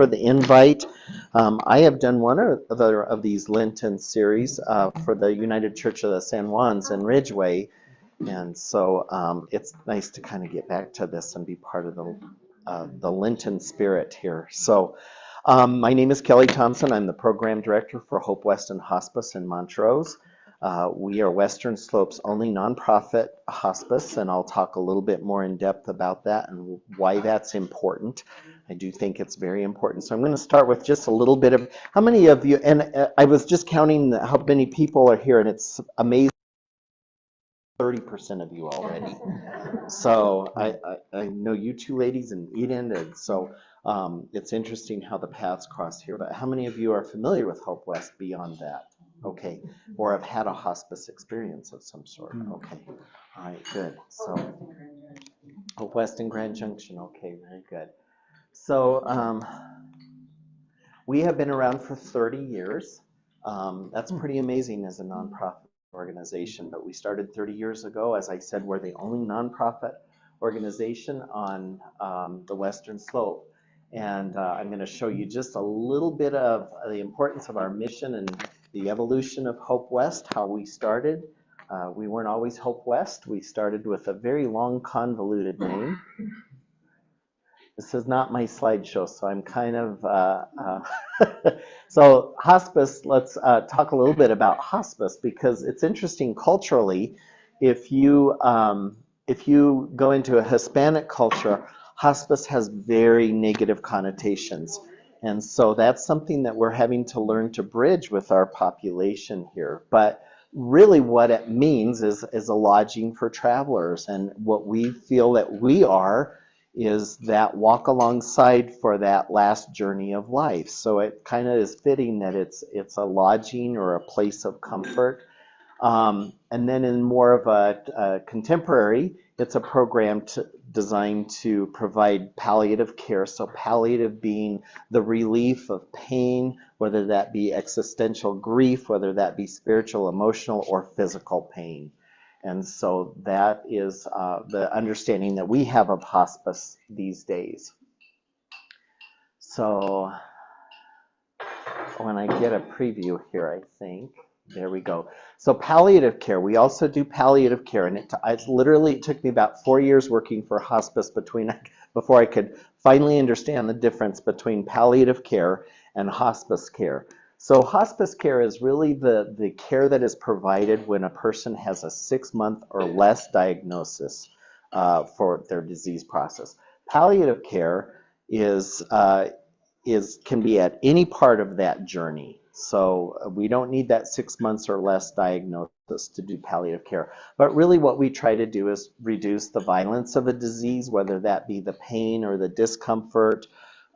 for the invite. I have done one or other of these Lenten series for the United Church of the San Juans in Ridgeway. And so it's nice to kind of get back to this and be part of the Lenten spirit here. So my name is Kelly Thompson. I'm the program director for Hope Weston Hospice in Montrose. We are Western Slope's only nonprofit hospice, and I'll talk a little bit more in depth about that and why that's important. I do think it's very important. So I'm going to start with just a little bit of how many of you, and I was just counting how many people are here, and it's amazing. 30% of you already. So I know you two ladies and Eden, and so it's interesting how the paths cross here. But how many of you are familiar with Hope West beyond that? Okay, or have had a hospice experience of some sort? Okay, all right, good. So Hope West in Grand Junction. Okay, very good. So we have been around for 30 years. That's pretty amazing as a nonprofit organization, but we started 30 years ago. As I said, we're the only nonprofit organization on the Western Slope. And I'm going to show you just a little bit of the importance of our mission and the evolution of Hope West, how we started. We weren't always Hope West. We started with a very long, convoluted name. This is not my slideshow, so I'm kind of, so hospice, let's talk a little bit about hospice, because it's interesting culturally. If you go into a Hispanic culture, hospice has very negative connotations. And so that's something that we're having to learn to bridge with our population here. But really what it means is a lodging for travelers. And what we feel that we are is that walk alongside for that last journey of life. So it kind of is fitting that it's a lodging or a place of comfort. And then in more of a contemporary, it's a program designed to provide palliative care. So palliative being the relief of pain, whether that be existential grief, whether that be spiritual, emotional, or physical pain. And so that is the understanding that we have of hospice these days. So when I get a preview here, I think, there we go. So palliative care, we also do palliative care. And it literally took me about 4 years working for hospice before I could finally understand the difference between palliative care and hospice care. So hospice care is really the care that is provided when a person has a 6-month or less diagnosis for their disease process. Palliative care can be at any part of that journey. So we don't need that 6 months or less diagnosis to do palliative care. But really what we try to do is reduce the violence of a disease, whether that be the pain or the discomfort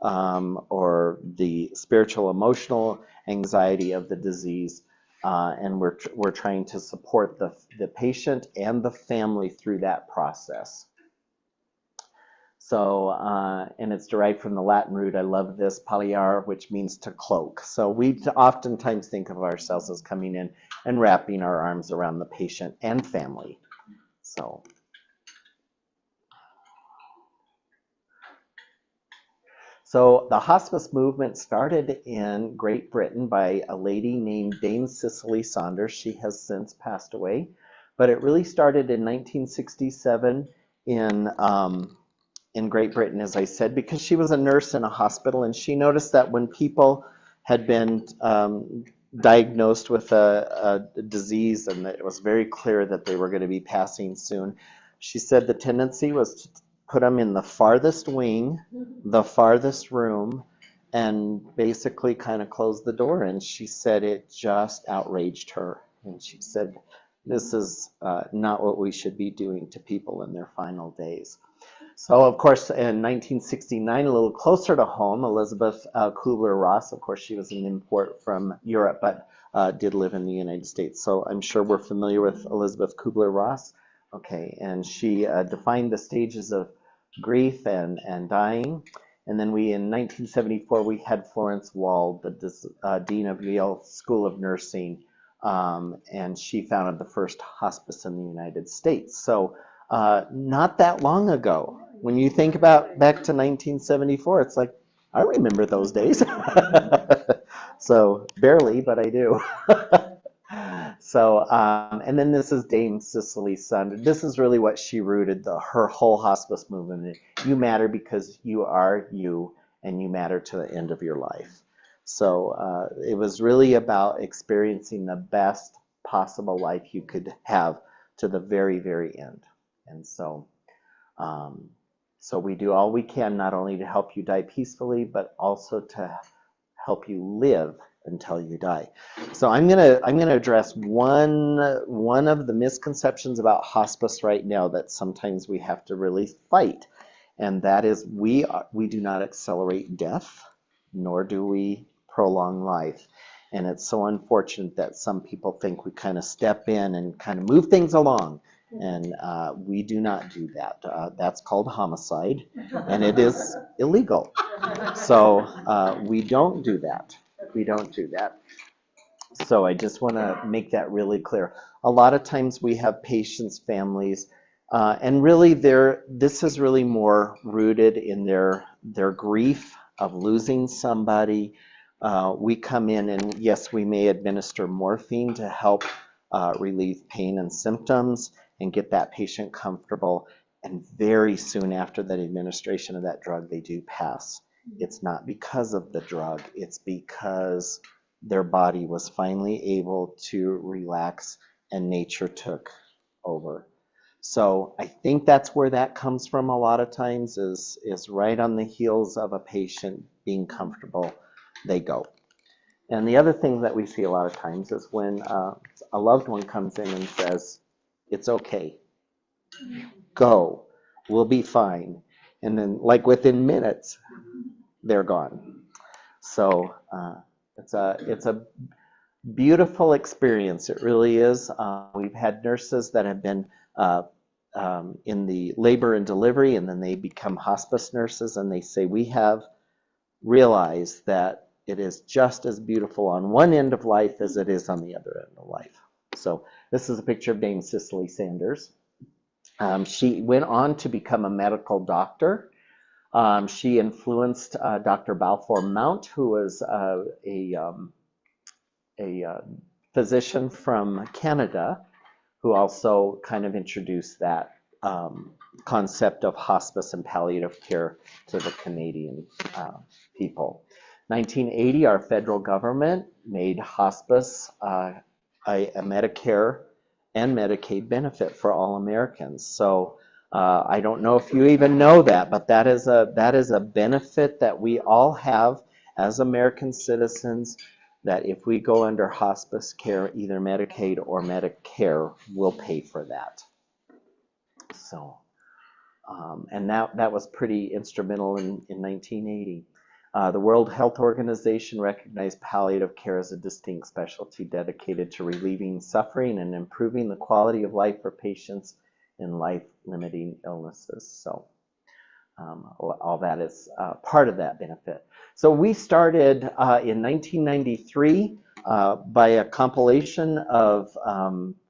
or the spiritual, emotional anxiety of the disease. And we're trying to support the patient and the family through that process. So, and it's derived from the Latin root, I love this, palliare, which means to cloak. So we oftentimes think of ourselves as coming in and wrapping our arms around the patient and family. So the hospice movement started in Great Britain by a lady named Dame Cicely Saunders. She has since passed away, but it really started in 1967 in Great Britain, as I said, because she was a nurse in a hospital, and she noticed that when people had been diagnosed with a disease and it was very clear that they were going to be passing soon, she said the tendency was to put them in the farthest wing, the farthest room, and basically kind of close the door. And she said it just outraged her. And she said, this is not what we should be doing to people in their final days. So, of course, in 1969, a little closer to home, Elizabeth Kubler-Ross, of course, she was an import from Europe, but did live in the United States. So I'm sure we're familiar with Elizabeth Kubler-Ross. Okay, and she defined the stages of grief and dying. And then in 1974, we had Florence Wald, the Dean of Yale School of Nursing, and she founded the first hospice in the United States. So not that long ago. When you think about back to 1974, it's like, I remember those days. So barely, but I do. So, and then this is Dame Cicely Saunders. This is really what she rooted her whole hospice movement in. You matter because you are you, and you matter to the end of your life. So it was really about experiencing the best possible life you could have to the very, very end. And so, um, so we do all we can not only to help you die peacefully, but also to help you live until you die. So I'm gonna address one of the misconceptions about hospice right now that sometimes we have to really fight, and that is we do not accelerate death, nor do we prolong life. And it's so unfortunate that some people think we kind of step in and kind of move things along. And we do not do that. That's called homicide, and it is illegal. So we don't do that. We don't do that. So I just want to make that really clear. A lot of times we have patients, families, and really this is really more rooted in their grief of losing somebody. We come in and yes, we may administer morphine to help relieve pain and symptoms and get that patient comfortable. And very soon after that administration of that drug, they do pass. It's not because of the drug, it's because their body was finally able to relax and nature took over. So I think that's where that comes from a lot of times is right on the heels of a patient being comfortable, they go. And the other thing that we see a lot of times is when a loved one comes in and says, it's okay, go, we'll be fine. And then like within minutes, they're gone. So it's a beautiful experience. It really is. We've had nurses that have been in the labor and delivery, and then they become hospice nurses, and they say, we have realized that it is just as beautiful on one end of life as it is on the other end of life. So this is a picture of Dame Cicely Saunders. She went on to become a medical doctor. She influenced Dr. Balfour Mount, who was a physician from Canada who also kind of introduced that concept of hospice and palliative care to the Canadian people. 1980, our federal government made hospice a Medicare and Medicaid benefit for all Americans. So I don't know if you even know that, but that is a benefit that we all have as American citizens, that if we go under hospice care, either Medicaid or Medicare will pay for that. So, and that was pretty instrumental in 1980. The World Health Organization recognized palliative care as a distinct specialty dedicated to relieving suffering and improving the quality of life for patients in life-limiting illnesses. So all that is part of that benefit. So we started in 1993 by a compilation of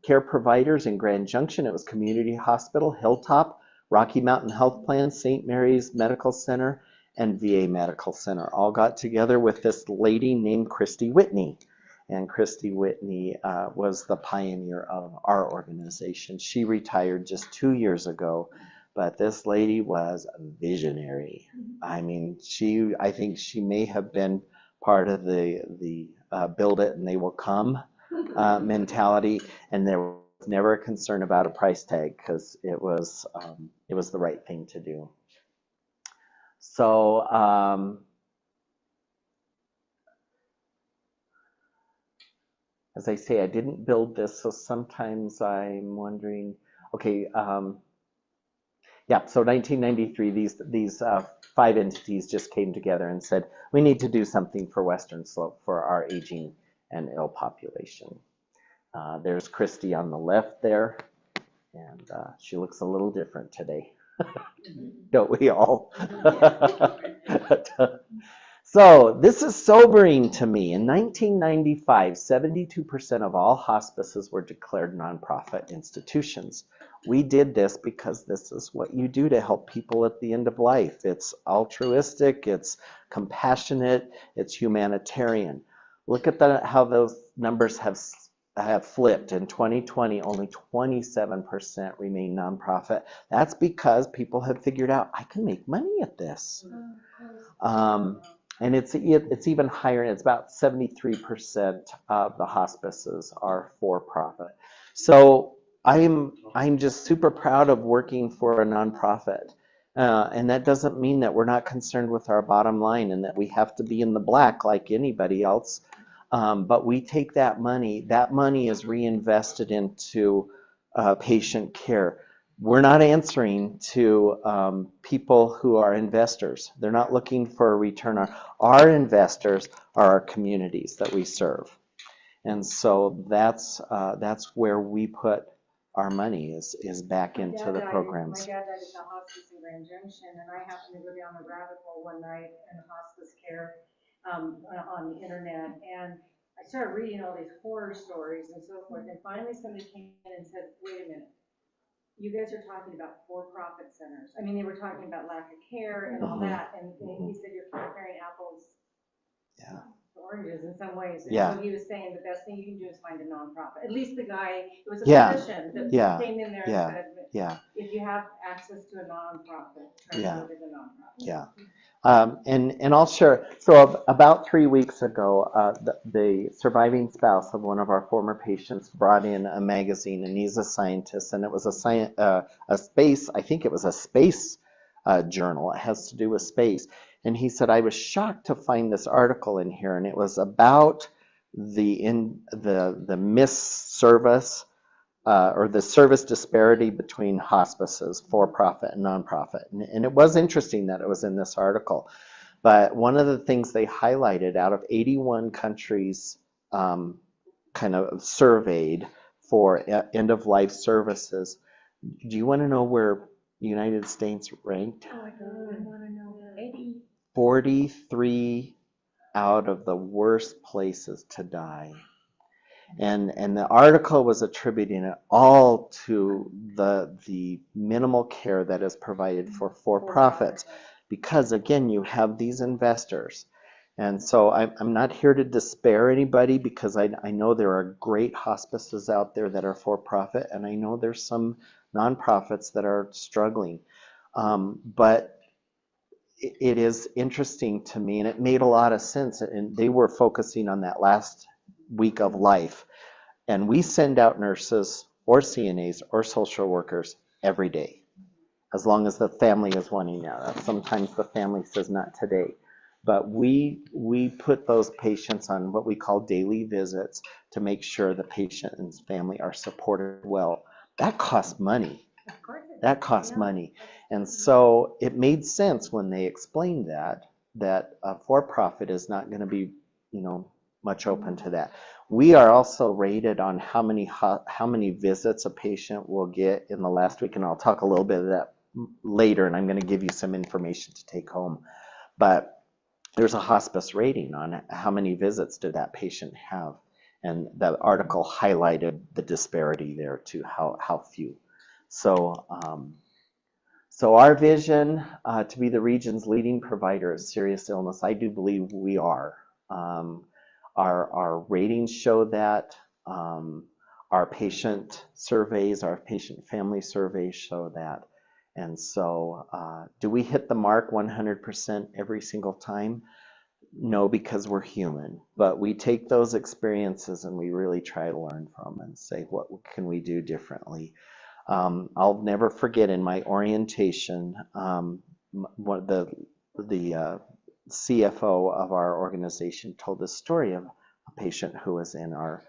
care providers in Grand Junction. It was Community Hospital, Hilltop, Rocky Mountain Health Plan, St. Mary's Medical Center, and VA Medical Center all got together with this lady named Christy Whitney. And Christy Whitney was the pioneer of our organization. She retired just 2 years ago, but this lady was a visionary. I mean, I think she may have been part of the build it and they will come mentality, and there was never a concern about a price tag because it was the right thing to do. So as I say, I didn't build this, so sometimes I'm wondering, okay, yeah, so 1993, these 5 entities just came together and said, we need to do something for Western Slope for our aging and ill population. There's Christy on the left there, and she looks a little different today. Don't we all? So this is sobering to me. In 1995, 72% of all hospices were declared nonprofit institutions. We did this because this is what you do to help people at the end of life. It's altruistic, it's compassionate, it's humanitarian. Look at how those numbers have flipped. In 2020, only 27% remain nonprofit. That's because people have figured out I can make money at this. And it's even higher. It's about 73% of the hospices are for profit. So I'm just super proud of working for a nonprofit. And that doesn't mean that we're not concerned with our bottom line and that we have to be in the black like anybody else. But we take that money is reinvested into patient care. We're not answering to people who are investors. They're not looking for a return. Our investors are our communities that we serve. And so that's where we put our money is back into the programs. My dad died at the hospice in Grand Junction, and I happened to go down the rabbit hole one night in hospice care on the internet, and I started reading all these horror stories and so forth, and finally somebody came in and said, wait a minute, you guys are talking about for-profit centers. I mean, they were talking about lack of care and all that, and he said you're comparing apples to oranges in some ways. And so he was saying the best thing you can do is find a nonprofit. At least the guy, it was a physician that came in there and said, if you have access to a nonprofit, try to go to the nonprofit. And I'll share. So about 3 weeks ago, the surviving spouse of one of our former patients brought in a magazine, and he's a scientist, and it was a space. I think it was a space journal. It has to do with space. And he said, I was shocked to find this article in here, and it was about the misservice or the service disparity between hospices, for-profit and nonprofit. And it was interesting that it was in this article. But one of the things they highlighted out of 81 countries kind of surveyed for end-of-life services, do you want to know where the United States ranked? Oh, I want to know. 43 out of the worst places to die. And the article was attributing it all to the minimal care that is provided for profits, because again you have these investors. And so I'm not here to despair anybody, because I know there are great hospices out there that are for profit, and I know there's some nonprofits that are struggling. But it is interesting to me, and it made a lot of sense, and they were focusing on that last week of life. And we send out nurses or CNAs or social workers every day, as long as the family is wanting that. Sometimes the family says not today. But we put those patients on what we call daily visits to make sure the patient and his family are supported well. That costs money. That costs money. And so it made sense when they explained that for-profit is not going to be, much open to that. We are also rated on how many visits a patient will get in the last week, and I'll talk a little bit of that later, and I'm going to give you some information to take home. But there's a hospice rating on how many visits did that patient have, and the article highlighted the disparity there to how few. So our vision to be the region's leading provider of serious illness, I do believe we are. Our ratings show that. Our patient surveys, our patient family surveys show that. And so do we hit the mark 100% every single time? No, because we're human. But we take those experiences and we really try to learn from them and say, what can we do differently? I'll never forget in my orientation, the CFO of our organization told the story of a patient who was in our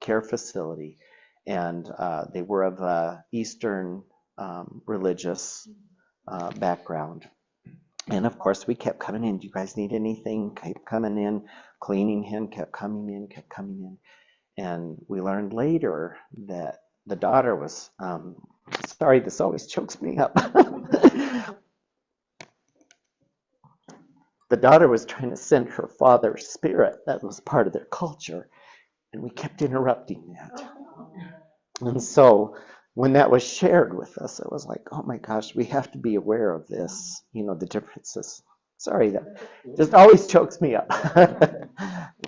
care facility, and they were of Eastern religious background. And of course, we kept coming in. Do you guys need anything? Kept coming in, cleaning him, kept coming in. And we learned later that the daughter was, sorry, this always chokes me up. the daughter was trying to send her father's spirit. That was part of their culture. And we kept interrupting that. And so when that was shared with us, it was like, oh my gosh, we have to be aware of this, the differences. Sorry, that just always chokes me up.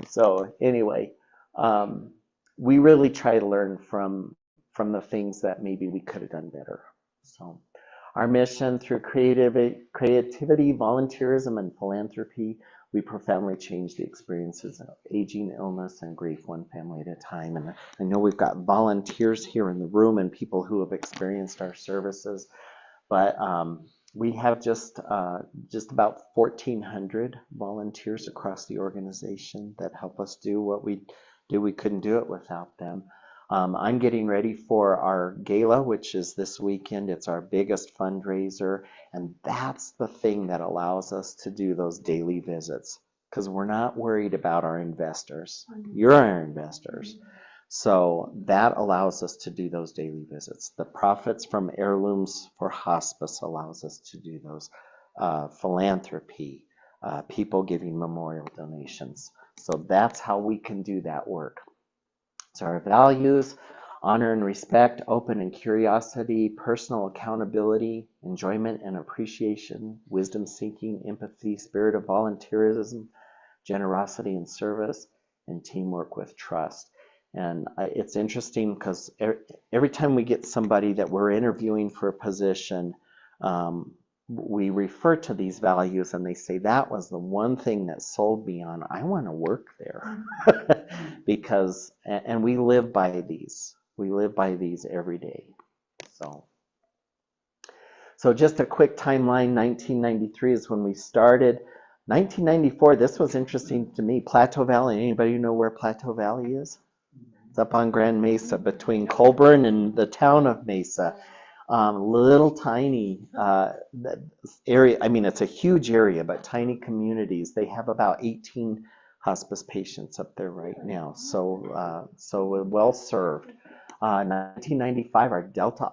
So anyway, um, we really try to learn from the things that maybe we could have done better. So our mission through creativity, volunteerism, and philanthropy, we profoundly change the experiences of aging, illness, and grief one family at a time. And I know we've got volunteers here in the room and people who have experienced our services, but we have just about 1,400 volunteers across the organization that help us do what we do. We couldn't do it without them. I'm getting ready for our gala, which is this weekend. It's our biggest fundraiser, and that's the thing that allows us to do those daily visits because we're not worried about our investors. You're our investors. So that allows us to do those daily visits. The profits from Heirlooms for Hospice allows us to do those. Philanthropy, people giving memorial donations. So that's how we can do that work. So our values: honor and respect, open and curiosity, personal accountability, enjoyment and appreciation, wisdom seeking, empathy, spirit of volunteerism, generosity and service, and teamwork with trust. And it's interesting because every time we get somebody that we're interviewing for a position, we refer to these values and they say, that was the one thing that sold me on, I want to work there. Because, and we live by these. We live by these every day. So just a quick timeline. 1993 is when we started. 1994, this was interesting to me. Plateau Valley, anybody know where Plateau Valley is? It's up on Grand Mesa between Colburn and the town of Mesa. Little tiny area. I mean, it's a huge area, but tiny communities. They have about 18 hospice patients up there right now. So well served. 1995, our Delta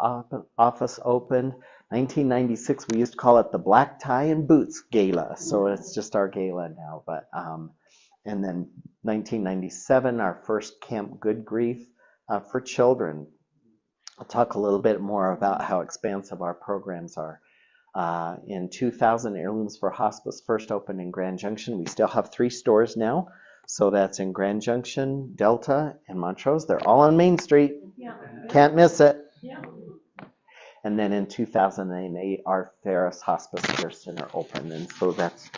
office opened. 1996, we used to call it the Black Tie and Boots Gala. So it's just our gala now. But and then 1997, our first Camp Good Grief for children. I'll talk a little bit more about how expansive our programs are. In 2000, Heirlooms for Hospice first opened in Grand Junction. We still have 3 stores now. So that's in Grand Junction, Delta, and Montrose. They're all on Main Street. Yeah. Can't miss it. Yeah. And then in 2008, our Ferris Hospice Care Center opened. And so that's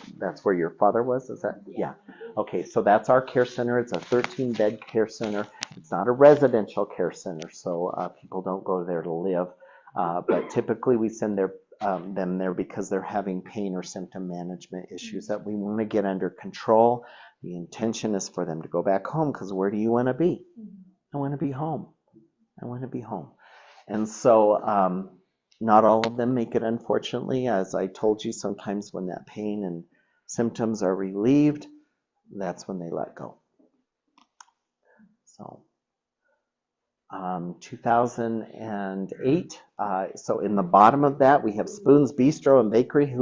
where your father was, is that? Yeah. Okay, so that's our care center. It's a 13-bed care center. It's not a residential care center, so people don't go there to live. But typically we send them there because they're having pain or symptom management issues that we want to get under control. The intention is for them to go back home, because where do you want to be? I want to be home. I want to be home. And so not all of them make it, unfortunately. As I told you, sometimes when that pain and symptoms are relieved, that's when they let go. So 2008, so in the bottom of that, we have Spoon's Bistro and Bakery.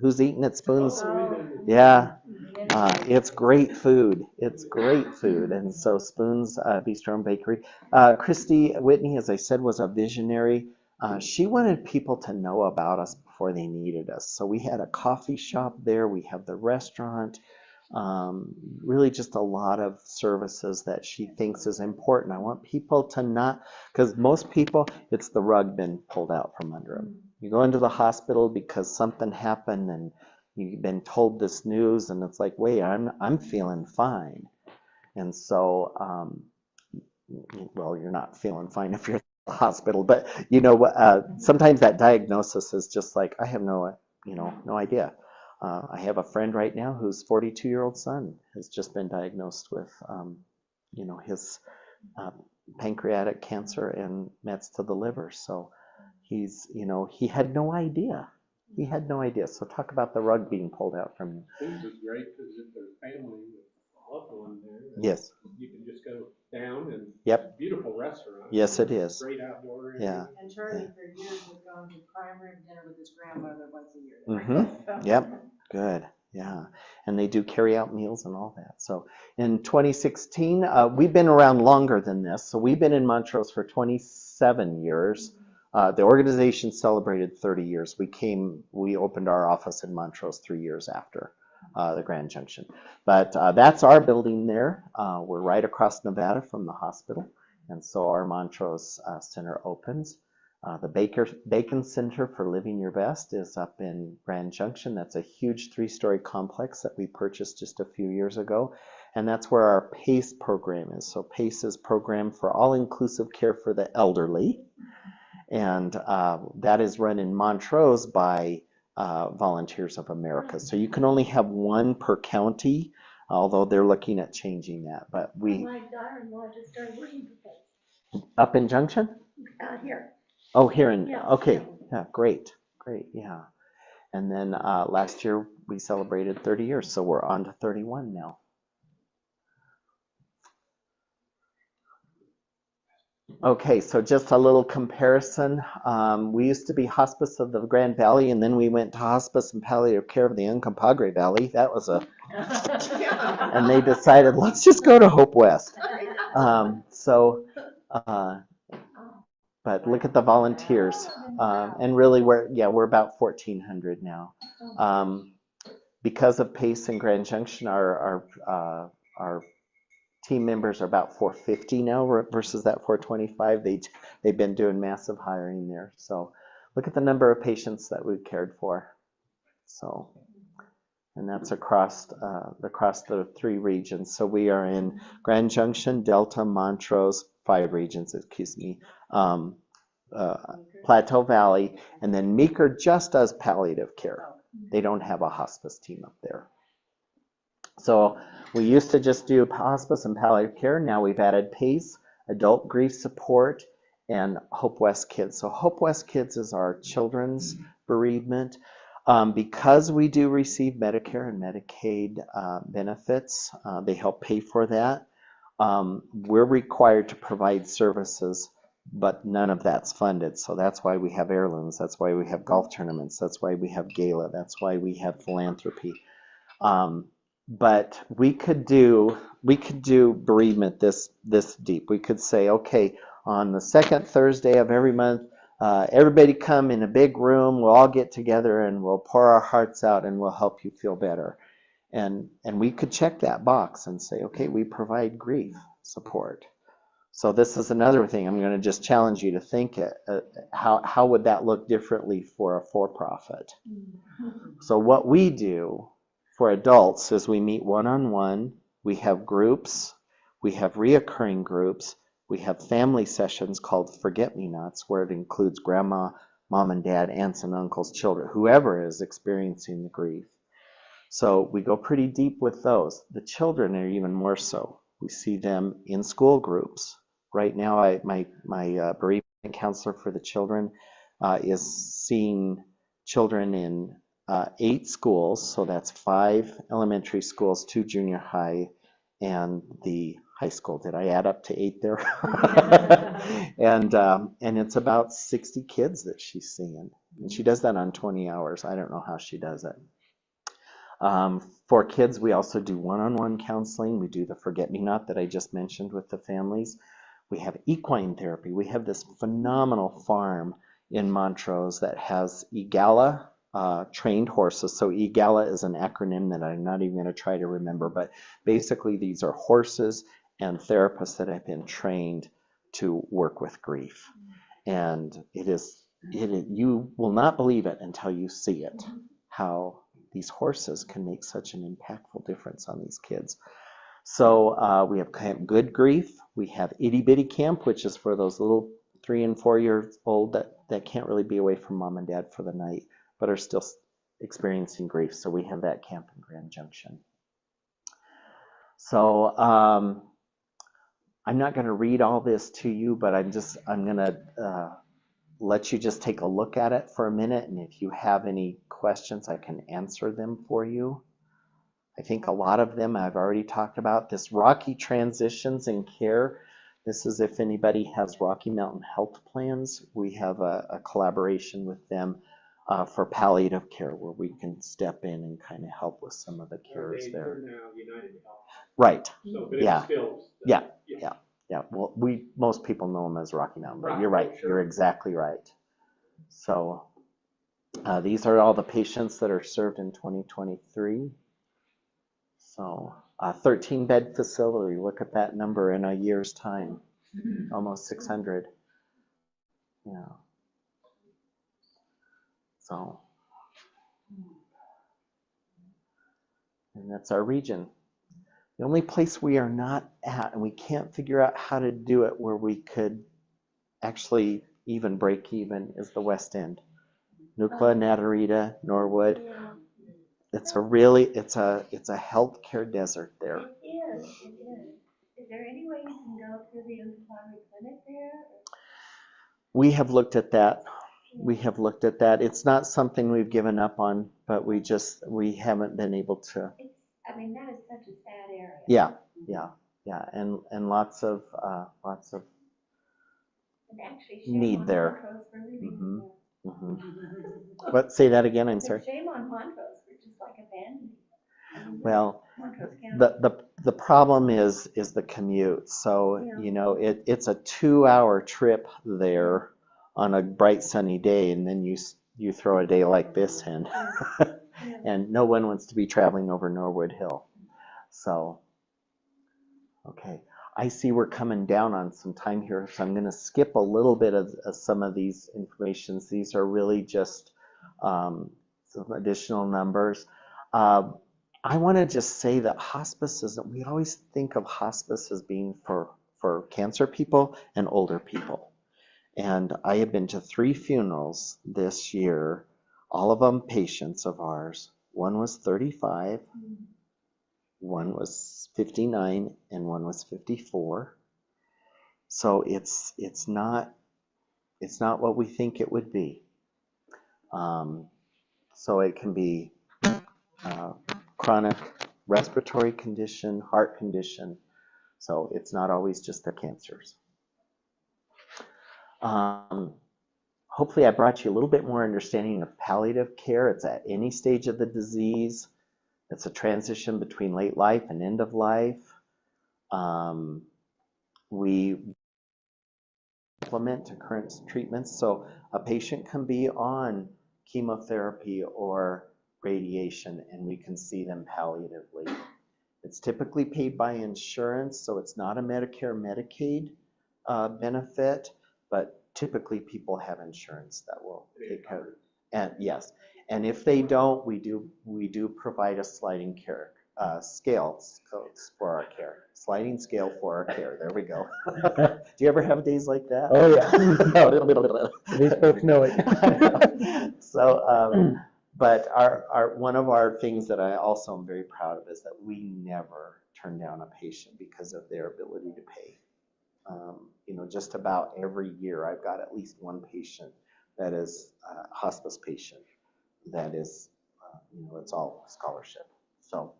Who's eaten at Spoon's? Yeah. It's great food. It's great food. And so Spoon's Bistro and Bakery. Christy Whitney, as I said, was a visionary. She wanted people to know about us before they needed us. So we had a coffee shop there. We have the restaurant. Really just a lot of services that she thinks is important. I want people to not, because most people, it's the rug been pulled out from under them. You go into the hospital because something happened and you've been told this news, and it's like, wait, I'm feeling fine. And so, well, you're not feeling fine if you're in the hospital, but sometimes that diagnosis is just like, I have no idea. I have a friend right now whose 42-year-old son has just been diagnosed with, his pancreatic cancer and mets to the liver. So he's, he had no idea. He had no idea. So talk about the rug being pulled out from you. This is great because if there's family with a loved one there, Yes. You can just go down and Yep. Beautiful restaurant. Yes, it is. Great outdoor. Yeah. And Charlie for years has gone to prime rib dinner with his grandmother once a year. Mm-hmm. Yep. Good. Yeah. and they do carry out meals and all that. So in 2016, we've been around longer than this. So we've been in Montrose for 27 years. The organization celebrated 30 years. We opened our office in Montrose 3 years after the Grand Junction. But that's our building there. We're right across Nevada from the hospital. And so our Montrose Center opens. The Bacon Center for Living Your Best is up in Grand Junction. That's a huge 3-story complex that we purchased just a few years ago. And that's where our PACE program is. So PACE is program for all-inclusive care for the elderly. And that is run in Montrose by Volunteers of America. So you can only have one per county, although they're looking at changing that. But My daughter-in-law just started working for us. Up in Junction? Here. Oh, here in, Yeah, okay, yeah. yeah, great, yeah. And then last year we celebrated 30 years, so we're on to 31 now. Okay, so just a little comparison. We used to be Hospice of the Grand Valley, and then we went to Hospice and Palliative Care of the Uncompahgre Valley. That was and they decided, let's just go to Hope West. But look at the volunteers, and really we're about 1,400 now. Because of PACE and Grand Junction, our team members are about 450 now versus that 425. They've been doing massive hiring there. So look at the number of patients that we've cared for. So, and that's across the 3 regions. So we are in Grand Junction, Delta, Montrose, 5 regions, excuse me, Plateau Valley, and then Meeker just does palliative care. They don't have a hospice team up there. So we used to just do hospice and palliative care. Now we've added PACE, adult grief support, and Hope West Kids. So Hope West Kids is our children's bereavement. Because we do receive Medicare and Medicaid benefits, they help pay for that. We're required to provide services, but none of that's funded. So that's why we have heirlooms. That's why we have golf tournaments. That's why we have gala. That's why we have philanthropy. But we could do bereavement this deep. We could say, okay, on the 2nd Thursday of every month, everybody come in a big room. We'll all get together and we'll pour our hearts out and we'll help you feel better. And we could check that box and say, okay, we provide grief support. So this is another thing. I'm going to just challenge you to think how would that look differently for a for-profit? So what we do for adults is we meet one-on-one, we have groups, we have reoccurring groups, we have family sessions called Forget-Me-Nots, where it includes grandma, mom and dad, aunts and uncles, children, whoever is experiencing the grief. So we go pretty deep with those. The children are even more so. We see them in school groups. Right now, my bereavement counselor for the children is seeing children in 8 schools, so that's 5 elementary schools, 2 junior high, and the high school. Did I add up to 8 there? And it's about 60 kids that she's seeing, and she does that on 20 hours. I don't know how she does it. For kids, we also do one-on-one counseling. We do the Forget-Me-Not that I just mentioned with the families. We have equine therapy. We have this phenomenal farm in Montrose that has EGALA trained horses. So EGALA is an acronym that I'm not even going to try to remember, but basically these are horses and therapists that have been trained to work with grief. And you will not believe it until you see it, how these horses can make such an impactful difference on these kids. So we have Camp Good Grief. We have Itty Bitty Camp, which is for those little 3 and 4 years old that can't really be away from mom and dad for the night, but are still experiencing grief. So we have that camp in Grand Junction. So I'm not going to read all this to you, but I'm going to let you just take a look at it for a minute, and if you have any questions, I can answer them for you. I think a lot of them I've already talked about. This Rocky Transitions in Care, this is if anybody has Rocky Mountain Health Plans. We have a collaboration with them for palliative care where we can step in and kind of help with some of the Are cares they there. now United Health? Right. So, but Yeah. it's still. Yeah. Yeah. Well, most people know them as Rocky Mountain, but you're right. Sure. You're exactly right. So these are all the patients that are served in 2023. So 13-bed facility. Look at that number in a year's time. Almost 600. Yeah. So, and that's our region. The only place we are not at, and we can't figure out how to do it where we could actually even break even, is the West End. Nucla, Natarita, Norwood. Yeah. It's a healthcare desert there. It is, it is. Is there any way you can go through the Employment Clinic there? We have looked at that. We have looked at that. It's not something we've given up on, but we haven't been able to. I mean, that is such a sad area. Yeah, and lots of And actually, need shame on there. Montrose for leaving. But say that again, I'm sorry. Shame on Montrose for just like abandoning. I mean, Well, Montrose County. the problem is the commute. So, Yeah. it's a 2-hour trip there on a bright sunny day, and then you throw a day like this in. And no one wants to be traveling over Norwood Hill. So, okay. I see we're coming down on some time here, so I'm going to skip a little bit of some of these informations. These are really just some additional numbers. I want to just say that hospice isn't, we always think of hospice as being for cancer people and older people. And I have been to 3 funerals this year, all of them patients of ours. One was 35. One was 59 and one was 54. So it's not what we think it would be. So it can be chronic respiratory condition, heart condition. So it's not always just the cancers. Hopefully I brought you a little bit more understanding of palliative care. It's at any stage of the disease. It's a transition between late life and end of life. We implement to current treatments. So a patient can be on chemotherapy or radiation and we can see them palliatively. It's typically paid by insurance, so it's not a Medicare, Medicaid benefit, but typically people have insurance that will take care of it. And yes, and if they don't, we do provide a sliding care scale for our care. Sliding scale for our care. There we go. Do you ever have days like that? Oh yeah. These folks know it. So, but one of our things that I also am very proud of is that we never turn down a patient because of their ability to pay. Just about every year I've got at least one patient that is a hospice patient that is, it's all scholarship. So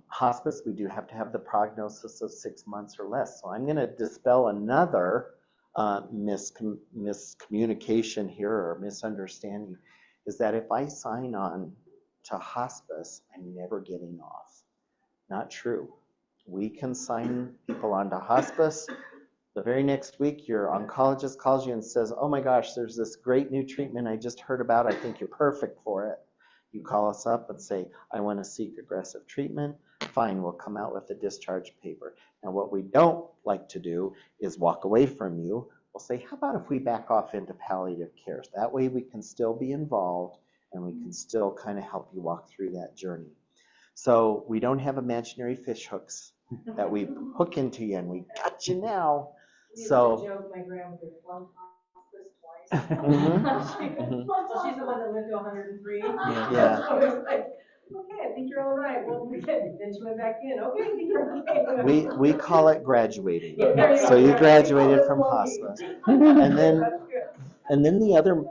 hospice, we do have to have the prognosis of 6 months or less. So I'm going to dispel another miscommunication here or misunderstanding, is that if I sign on to hospice, I'm never getting off. Not true. We can sign people onto hospice. The very next week, your oncologist calls you and says, oh my gosh, there's this great new treatment I just heard about. I think you're perfect for it. You call us up and say, I want to seek aggressive treatment. Fine, we'll come out with a discharge paper. Now, what we don't like to do is walk away from you. We'll say, how about if we back off into palliative care? That way we can still be involved and we can still kind of help you walk through that journey. So we don't have imaginary fish hooks that we hook into you and we got you now. So joke, my grandmother flunked hospice twice. She's the one that lived to 103. Yeah. So it's like, okay, I think you're all right. Well, then she went back in. Okay, I think you're okay. We call it graduating. Yeah, So you graduated from hospice. And then the other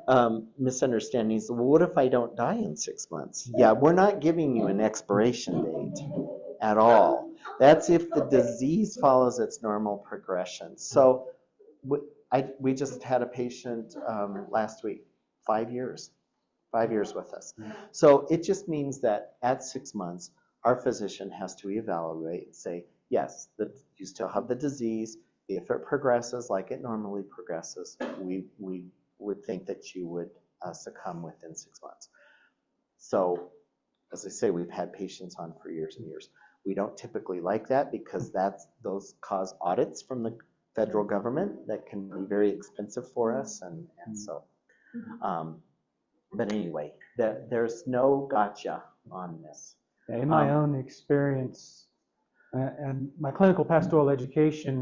misunderstanding is, well, what if I don't die in 6 months? Yeah, we're not giving you an expiration date at all. That's if the disease follows its normal progression. So we just had a patient last week, 5 years. 5 years with us. So it just means that at 6 months, our physician has to evaluate and say, yes, that you still have the disease. If it progresses like it normally progresses, we would think that you would succumb within 6 months. So, as I say, we've had patients on for years and years. We don't typically like that because those cause audits from the federal government that can be very expensive for us, and so. But anyway, there's no gotcha on this. In my own experience and my clinical pastoral education,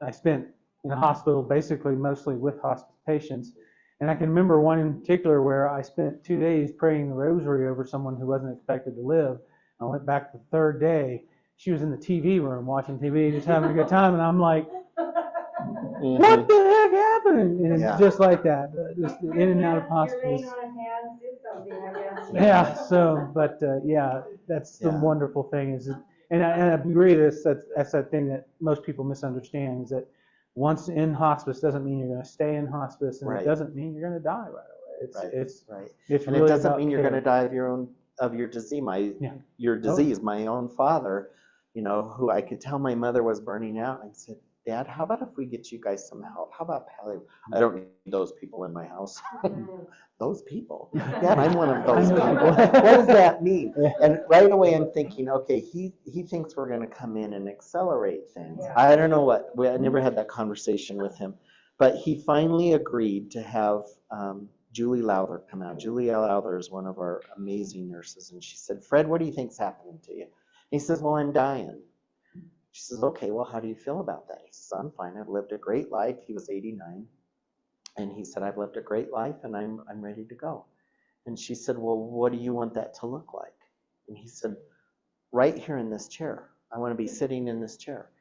I spent in a hospital basically mostly with hospice patients. And I can remember one in particular where I spent 2 days praying the rosary over someone who wasn't expected to live. I went back the third day. She was in the TV room watching TV, just having a good time. And I'm like, what the heck happened? And Yeah. just like that, just in and out of hospice. You're laying on hands, it's something, I guess. Yeah, so, but yeah, that's the Yeah. wonderful thing is, and I agree that's that thing that most people misunderstand is that once in hospice doesn't mean you're going to stay in hospice, and Right. it doesn't mean you're going to die right away. It's Right. it's And really it doesn't about mean you're care. going to die of your disease. Your disease. My own father, who I could tell my mother was burning out. I said, Dad, how about if we get you guys some help? How about palliative? I don't need those people in my house. Those people? Dad, I'm one of those people. What does that mean? And right away I'm thinking, okay, he thinks we're going to come in and accelerate things. I don't know I never had that conversation with him. But he finally agreed to have Julie Lowther come out. Julie Lowther is one of our amazing nurses. And she said, Fred, what do you think's happening to you? And he says, well, I'm dying. She says, okay, well, how do you feel about that? He says, I'm fine. I've lived a great life. He was 89. And he said, I've lived a great life and I'm ready to go. And she said, well, what do you want that to look like? And he said, right here in this chair. I want to be sitting in this chair.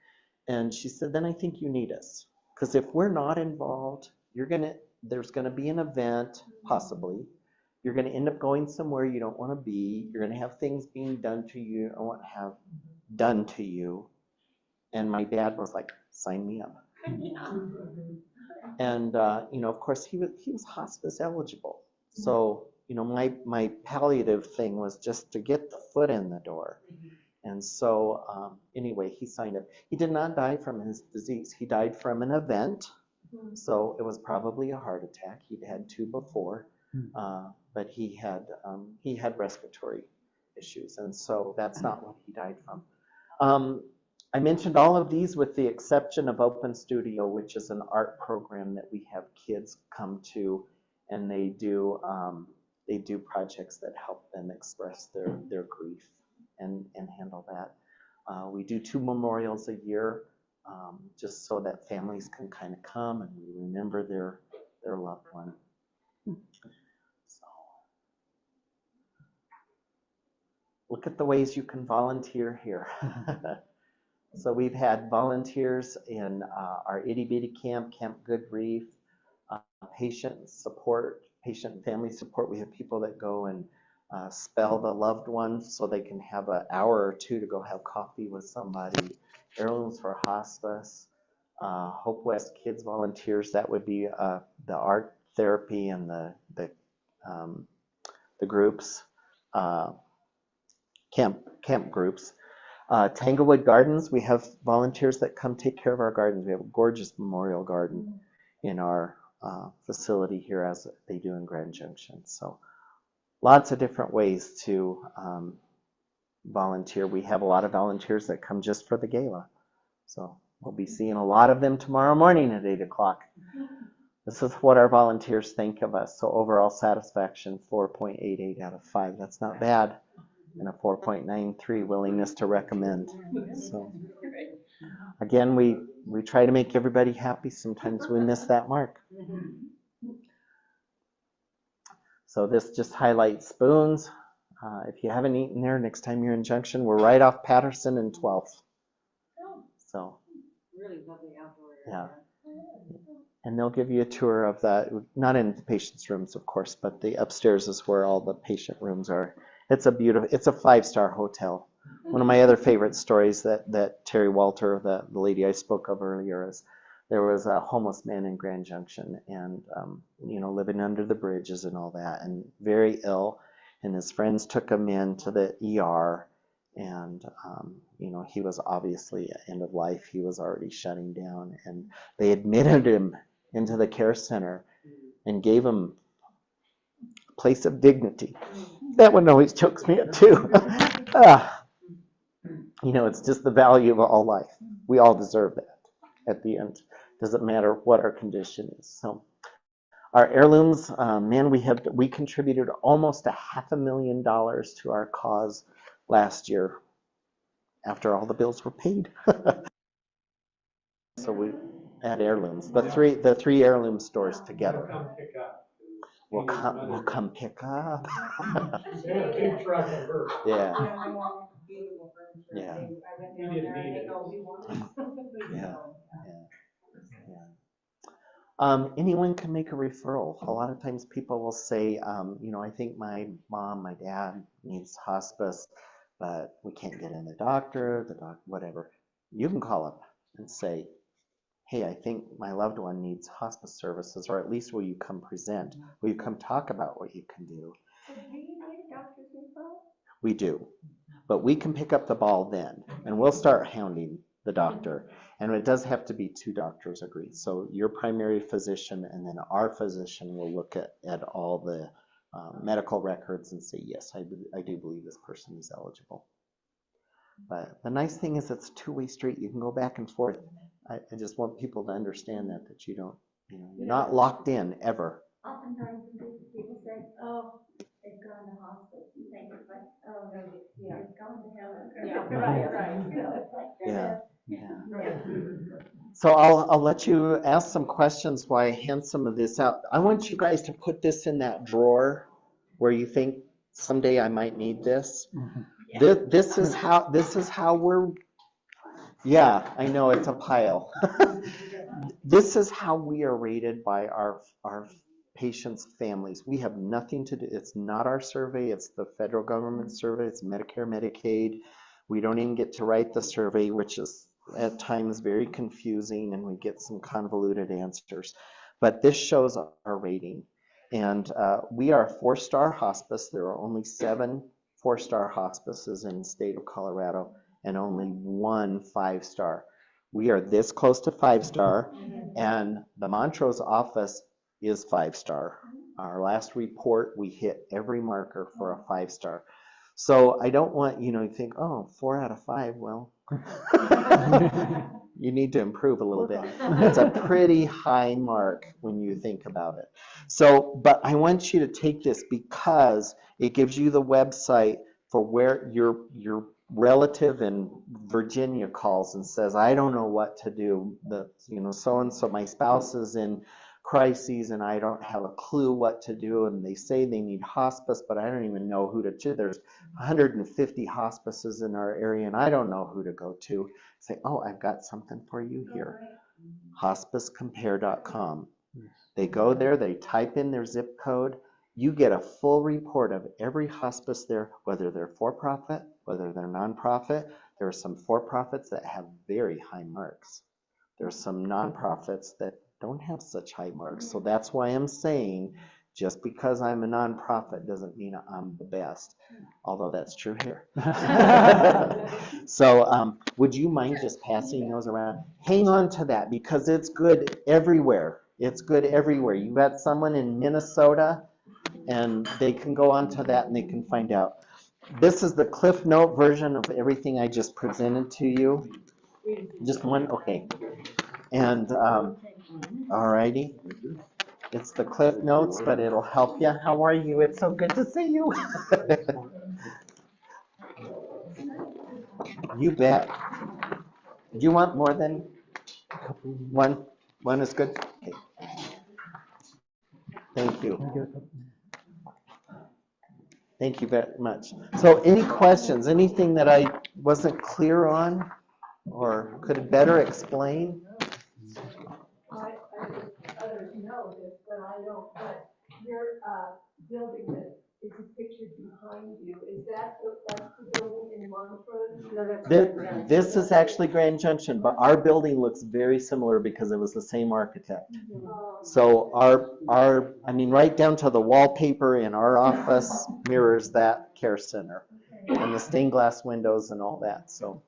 And she said, then I think you need us. Because if we're not involved, there's going to be an event, possibly. You're going to end up going somewhere you don't want to be. You're going to have things being done to you you don't want to have done to you. And my dad was like, sign me up. And, of course, he was hospice eligible. So, my palliative thing was just to get the foot in the door. And so, anyway, he signed up. He did not die from his disease. He died from an event. So it was probably a heart attack. He'd had 2 before, but he had respiratory issues. And so that's not what he died from. I mentioned all of these with the exception of Open Studio, which is an art program that we have kids come to, and they do projects that help them express their grief and handle that. We do 2 memorials a year, just so that families can kind of come and we remember their loved one. So, look at the ways you can volunteer here. So we've had volunteers in our itty bitty camp, Camp Good Reef, patient and family support. We have people that go and spell the loved ones so they can have an hour or 2 to go have coffee with somebody. Heirlooms for Hospice, Hope West Kids volunteers. That would be the art therapy and the groups, camp groups. Tanglewood Gardens, we have volunteers that come take care of our gardens. We have a gorgeous memorial garden in our facility here, as they do in Grand Junction. So lots of different ways to volunteer. We have a lot of volunteers that come just for the gala. So we'll be seeing a lot of them tomorrow morning at 8 o'clock. This is what our volunteers think of us. So overall satisfaction, 4.88 out of 5. That's not bad. And a 4.93 willingness to recommend. So again, we try to make everybody happy. Sometimes we miss that mark. So this just highlights spoons. If you haven't eaten there, next time you're in Junction, we're right off Patterson and 12th. So Really lovely outdoor yeah. area. And they'll give you a tour of that, not in the patient's rooms, of course, but the upstairs is where all the patient rooms are. It's a 5-star hotel. One of my other favorite stories that Terry Walter, the lady I spoke of earlier, is there was a homeless man in Grand Junction, and living under the bridges and all that, and very ill. And his friends took him into the ER, and he was obviously at end of life. He was already shutting down, and they admitted him into the care center and gave him a place of dignity. That one always chokes me up too. It's just the value of all life. We all deserve that at the end. Doesn't matter what our condition is. So our heirlooms, man, we contributed almost $500,000 to our cause last year after all the bills were paid. So we had heirlooms, the three heirloom stores together. Come pick up. We'll come pick up. They had a big truck of her. Yeah. Beautiful furniture. Yeah. I went You down didn't there and need they it. go, we want it. Yeah. Anyone can make a referral. A lot of times people will say, I think my mom, my dad needs hospice, but we can't get in the doctor, whatever. You can call up and say, hey, I think my loved one needs hospice services, or at least will you come present? Will you come talk about what you can do? So do you need a doctor's referral? We do, but we can pick up the ball then, and we'll start hounding the doctor. And it does have to be two doctors agree. So your primary physician and then our physician will look at all the medical records and say, yes, I do believe this person is eligible. But the nice thing is it's a two-way street. You can go back and forth. I just want people to understand that you don't, you're not locked in ever. Oftentimes people say, oh, they've gone to hospice, you think it's like, oh, no, they've gone to heaven. Yeah, right. You know, it's like, Yeah. So I'll let you ask some questions while I hand some of this out. I want you guys to put this in that drawer where you think someday I might need this. This is how we're. Yeah, I know it's a pile. This is how we are rated by our patients' families. We have nothing to do. It's not our survey. It's the federal government survey. It's Medicare, Medicaid. We don't even get to write the survey, which is at times very confusing, and we get some convoluted answers. But this shows our rating. And we are a 4-star hospice. There are only 7 4-star hospices in the state of Colorado and only 1 5-star. We are this close to 5-star, and the Montrose office is 5-star. Our last report, we hit every marker for a 5-star. So I don't want you to think, oh, 4 out of 5, well, you need to improve a little bit. It's a pretty high mark when you think about it. So, but I want you to take this because it gives you the website for where your relative in Virginia calls and says, I don't know what to do. So-and-so, my spouse is in crises and I don't have a clue what to do. And they say they need hospice, but I don't even know who to choose. There's 150 hospices in our area and I don't know who to go to. Say, oh, I've got something for you here. HospiceCompare.com. They go there, they type in their zip code. You get a full report of every hospice there, whether they're for-profit, whether they're nonprofit. There are some for-profits that have very high marks. There are some nonprofits that don't have such high marks. So that's why I'm saying just because I'm a nonprofit doesn't mean I'm the best, although that's true here. So would you mind just passing those around? Hang on to that because it's good everywhere. It's good everywhere. You got someone in Minnesota and they can go on to that and they can find out. This is the Cliff Note version of everything I just presented to you. Just one, okay. And alrighty. It's the Cliff Notes, but it'll help you. How are you? It's so good to see you. You bet. Do you want more than one? One is good? Okay. Thank you. Thank you very much. So any questions, anything that I wasn't clear on or could better explain? Others know this, but I don't, but your building that is pictured behind you, that's the building in Montrose? No, that's This, right. this is actually Grand Junction, but our building looks very similar because it was the same architect. So I mean, right down to the wallpaper in our office mirrors that care center and the stained glass windows and all that, so.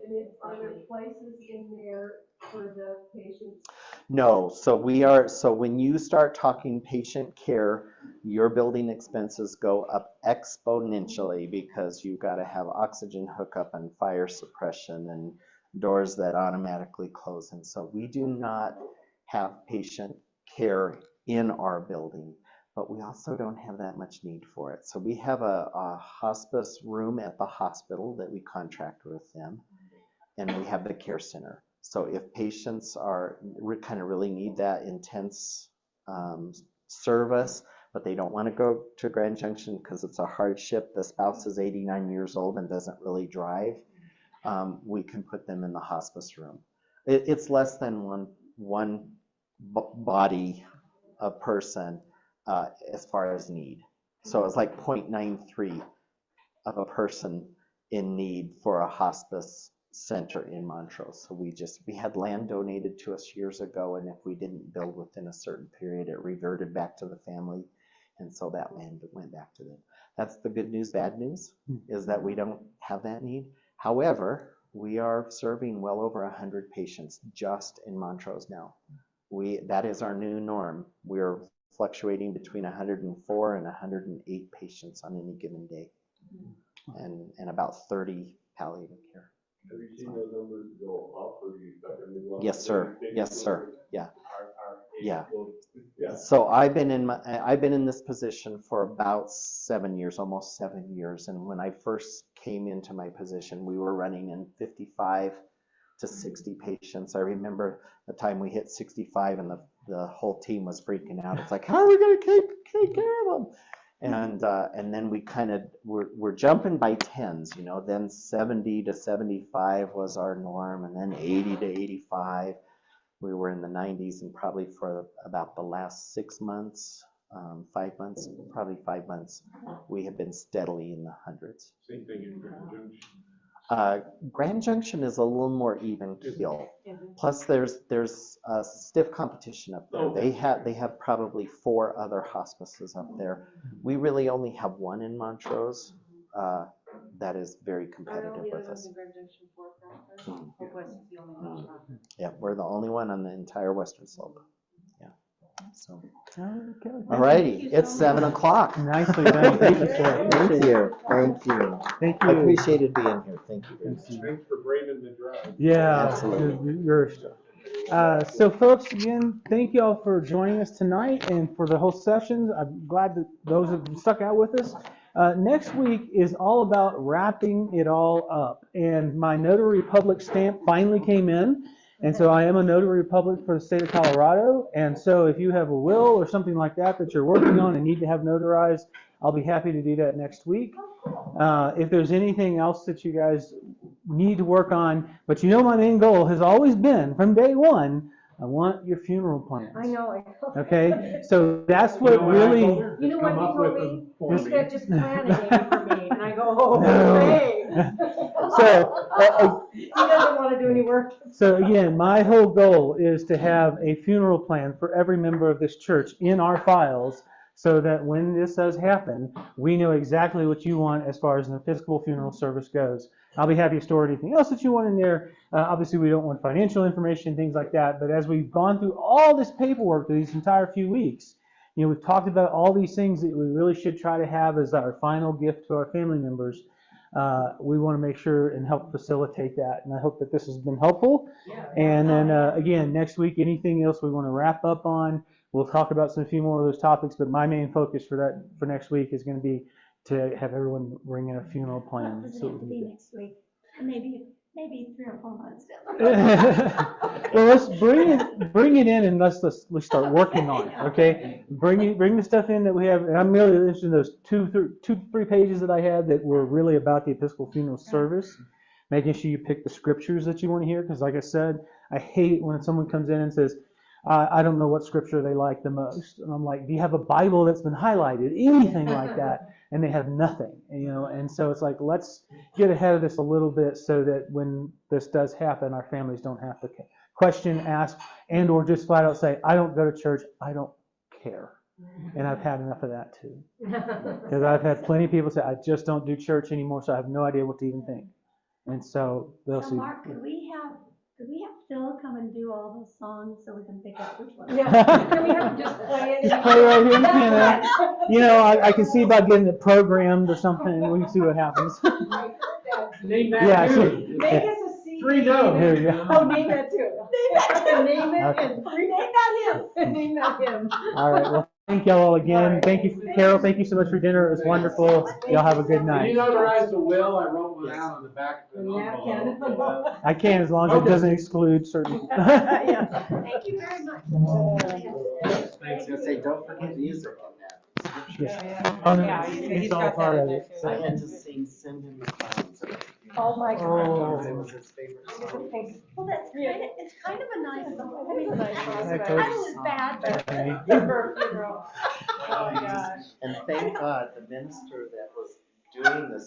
And are there places in there for the patients? No, so when you start talking patient care, your building expenses go up exponentially because you've got to have oxygen hookup and fire suppression and doors that automatically close. And so we do not have patient care in our building, but we also don't have that much need for it. So we have a hospice room at the hospital that we contract with them, and we have the care center. So if patients kind of really need that intense service, but they don't want to go to Grand Junction because it's a hardship, the spouse is 89 years old and doesn't really drive, we can put them in the hospice room. It's less than one body a person as far as need. So it's like 0.93 of a person in need for a hospice center in Montrose. So we had land donated to us years ago, and if we didn't build within a certain period, it reverted back to the family, and so that land went back to them. That's the good news. Bad news is that we don't have that need. However, we are serving well over 100 patients just in Montrose now. That is our new norm. We're fluctuating between 104 and 108 patients on any given day, and about 30 palliative care. Have you seen those numbers go up, or you stuck in the middle? Yes, sir. Yes, sir. Yeah. Yeah. Yeah. So I've been in this position for about 7 years, almost 7 years. And when I first came into my position, we were running in 55 to 60 patients. I remember the time we hit 65 and the whole team was freaking out. It's like, how are we going to take care of them? And then we we're jumping by tens, then 70 to 75 was our norm, and then 80 to 85. We were in the 90s, and probably for about the last 6 months, 5 months, probably 5 months, we have been steadily in the hundreds. Same thing in Grand Junction. Grand Junction is a little more even keel. Plus, there's stiff competition up there. Okay. They have probably 4 other hospices up there. We really only have one in Montrose that is very competitive with us. Yeah, we're the only one on the entire western slope. Yeah. So. Okay, All righty, it's 7 o'clock. nicely done. Thank you, sir. Thank you. Thank you. Thank I you. appreciated being here. Thank you very much. Thanks for braving the drive. Yeah, Absolutely. you're so folks, again, thank you all for joining us tonight and for the whole sessions. I'm glad that those have stuck out with us. Next week is all about wrapping it all up, and my Notary Public stamp finally came in, and so I am a Notary Public for the state of Colorado, and so if you have a will or something like that you're working on and need to have notarized, I'll be happy to do that next week. If there's anything else that you guys need to work on, but my main goal has always been, from day one, I want your funeral plans. I know. Okay, so that's what really. You know what Come he up told with me? them He for said, me. just plan a day for me. And I go, oh, No. okay. So, He doesn't want to do any work. So again, my whole goal is to have a funeral plan for every member of this church in our files, so that when this does happen, we know exactly what you want as far as an Episcopal funeral service goes. I'll be happy to store anything else that you want in there. Obviously, we don't want financial information, things like that. But as we've gone through all this paperwork these entire few weeks, we've talked about all these things that we really should try to have as our final gift to our family members. We want to make sure and help facilitate that. And I hope that this has been helpful. And then again, next week, anything else we want to wrap up on, we'll talk about a few more of those topics. But my main focus for next week is going to be to have everyone bring in a funeral plan. Doesn't So have to be next week, maybe 3 or 4 months down. well, let's bring it in, and let's start working on it. Okay, bring the stuff in that we have. And I'm really interested in those 3 pages that I had that were really about the Episcopal funeral service. Making sure you pick the scriptures that you want to hear, because like I said, I hate it when someone comes in and says, I don't know what scripture they like the most. And I'm like, do you have a Bible that's been highlighted? Anything like that? And they have nothing, you know. And so it's like, let's get ahead of this a little bit so that when this does happen, our families don't have to question, ask, and or just flat out say, I don't go to church, I don't care. And I've had enough of that too. Because I've had plenty of people say, I just don't do church anymore, so I have no idea what to even think. And so they'll So see. Mark, could we have Phil come and do all those songs so we can pick out which one? Yeah, can we have just play it? Just play right here in Canada. You know, I can see about getting it programmed or something. We can see what happens. Name Yeah, that so- too. Make us a CD. 3 notes. Here you go. Oh, name that too. Name it Okay. and name that him. Name that him. All right. Well, thank y'all all again. Thank you, Carol. Thank you so much for dinner. It was wonderful. Y'all have a good Can night. you notarize the will? I wrote one out on the back of The an napkin. envelope. I can, as long as it doesn't exclude certain. Yeah. Thank you very much. I was gonna say, don't forget music in that. Yeah. Oh, no, it's all part of it. I had to sing "Send in the Clowns." Oh, my It God. was his favorite song. Well, that's it's kind of a nice song. I mean, the I title is bad, but. Okay. Oh, my gosh. And thank God the minister that was doing the